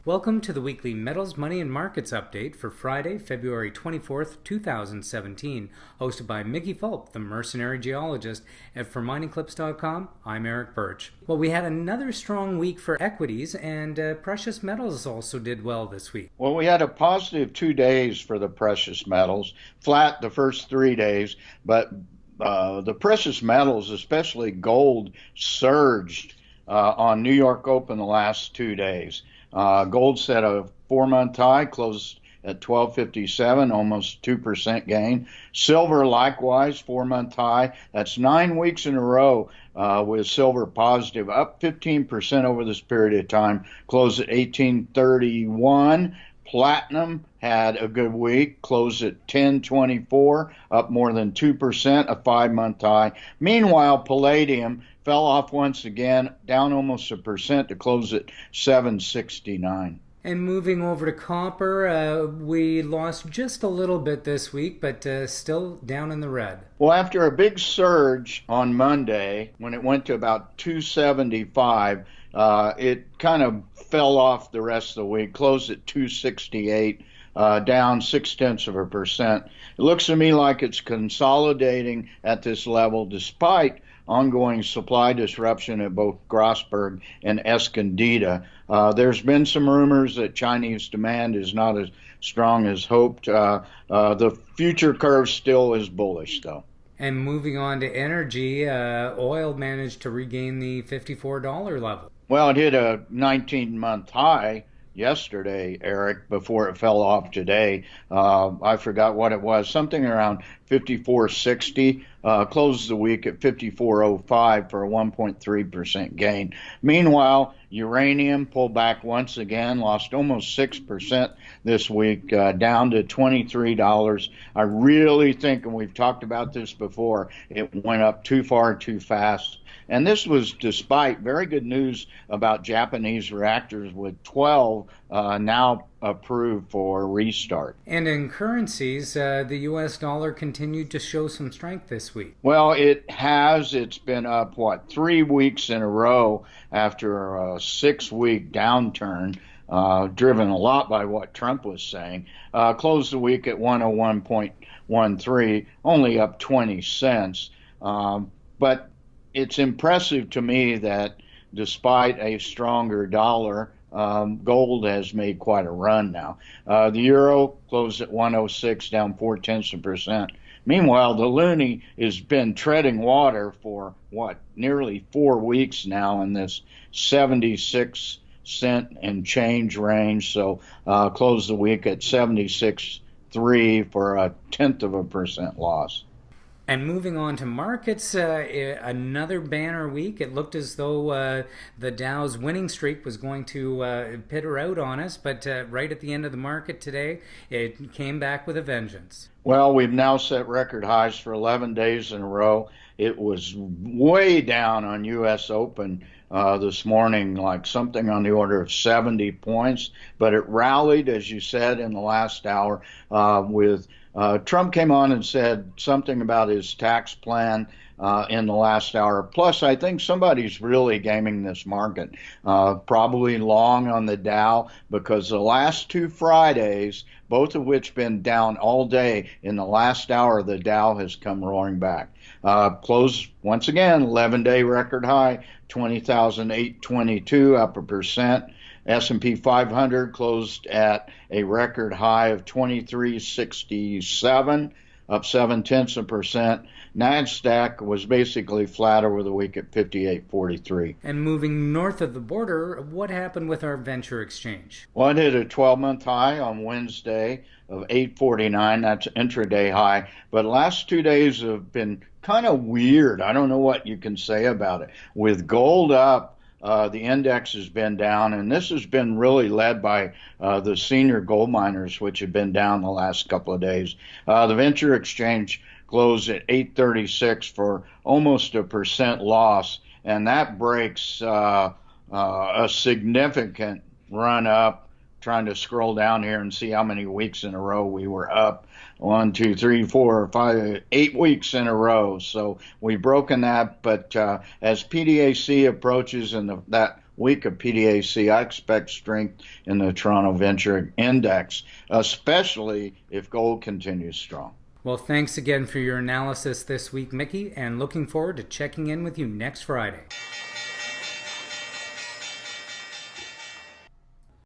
Welcome to the weekly Metals, Money, and Markets update for Friday, February 24th, 2017, hosted by Mickey Fulp, the Mercenary Geologist, and for miningclips.com, I'm Erick Bertsch. Well, we had another strong week for equities, and precious metals also did well this week. Well, we had a positive 2 days for the precious metals, flat the first 3 days, but the precious metals, especially gold, surged on New York Open the last 2 days. Gold set a 4-month high, closed at 1257, almost 2% gain. Silver, likewise, 4-month high. That's 9 weeks in a row with silver positive, up 15% over this period of time, closed at 1831. Platinum had a good week, closed at 1024, up more than 2%, a 5-month high. Meanwhile, palladium fell off once again, down almost 1% to close at 769. And moving over to copper, we lost just a little bit this week, but still down in the red. Well, after a big surge on Monday, when it went to about 275, it kind of fell off the rest of the week, closed at 268, down 0.6%. It looks to me like it's consolidating at this level despite ongoing supply disruption at both Grasberg and Escondida. There's been some rumors that Chinese demand is not as strong as hoped. The future curve still is bullish, though. And moving on to energy, oil managed to regain the $54 level. Well, it hit a 19-month high yesterday, Eric, before it fell off today. I forgot what it was, something around 54.60, closed the week at 54.05 for a 1.3% gain. Meanwhile, uranium pulled back once again, lost almost 6% this week, down to $23. I really think, and we've talked about this before, it went up too far too fast. And this was despite very good news about Japanese reactors, with 12 now approved for restart. And in currencies, the U.S. dollar continued to show some strength this week. Well, it has. It's been up, 3 weeks in a row after a 6-week downturn, driven a lot by what Trump was saying. Closed the week at 101.13, only up 20 cents. But it's impressive to me that despite a stronger dollar, gold has made quite a run now. The euro closed at 106, down 0.4%. Meanwhile, the loonie has been treading water for, nearly 4 weeks now in this 76-cent and change range. So closed the week at 76.3 for a 0.1% loss. And moving on to markets, another banner week. It looked as though the Dow's winning streak was going to peter out on us, but right at the end of the market today, it came back with a vengeance. Well, we've now set record highs for 11 days in a row. It was way down on U.S. Open this morning, like something on the order of 70 points, but it rallied, as you said, in the last hour with Trump came on and said something about his tax plan in the last hour. Plus, I think somebody's really gaming this market, probably long on the Dow, because the last 2 Fridays, both of which been down all day, in the last hour, the Dow has come roaring back. Closed once again, 11-day record high, 20,822, up 1%. S&P 500 closed at a record high of 2367, up 0.7%. NASDAQ was basically flat over the week at 5843. And moving north of the border, what happened with our venture exchange? Well, it hit a 12-month high on Wednesday of 849. That's intraday high. But last 2 days have been kind of weird. I don't know what you can say about it. With gold up, the index has been down, and this has been really led by the senior gold miners, which have been down the last couple of days. The venture exchange closed at 836 for almost 1% loss, and that breaks a significant run up. Trying to scroll down here and see how many weeks in a row we were up. 1, 2, 3, 4, 5, 8 weeks in a row. So we've broken that, but as PDAC approaches and that week of PDAC. I expect strength in the Toronto Venture Index, especially if gold continues strong. Well, thanks again for your analysis this week, Mickey, and looking forward to checking in with you next Friday.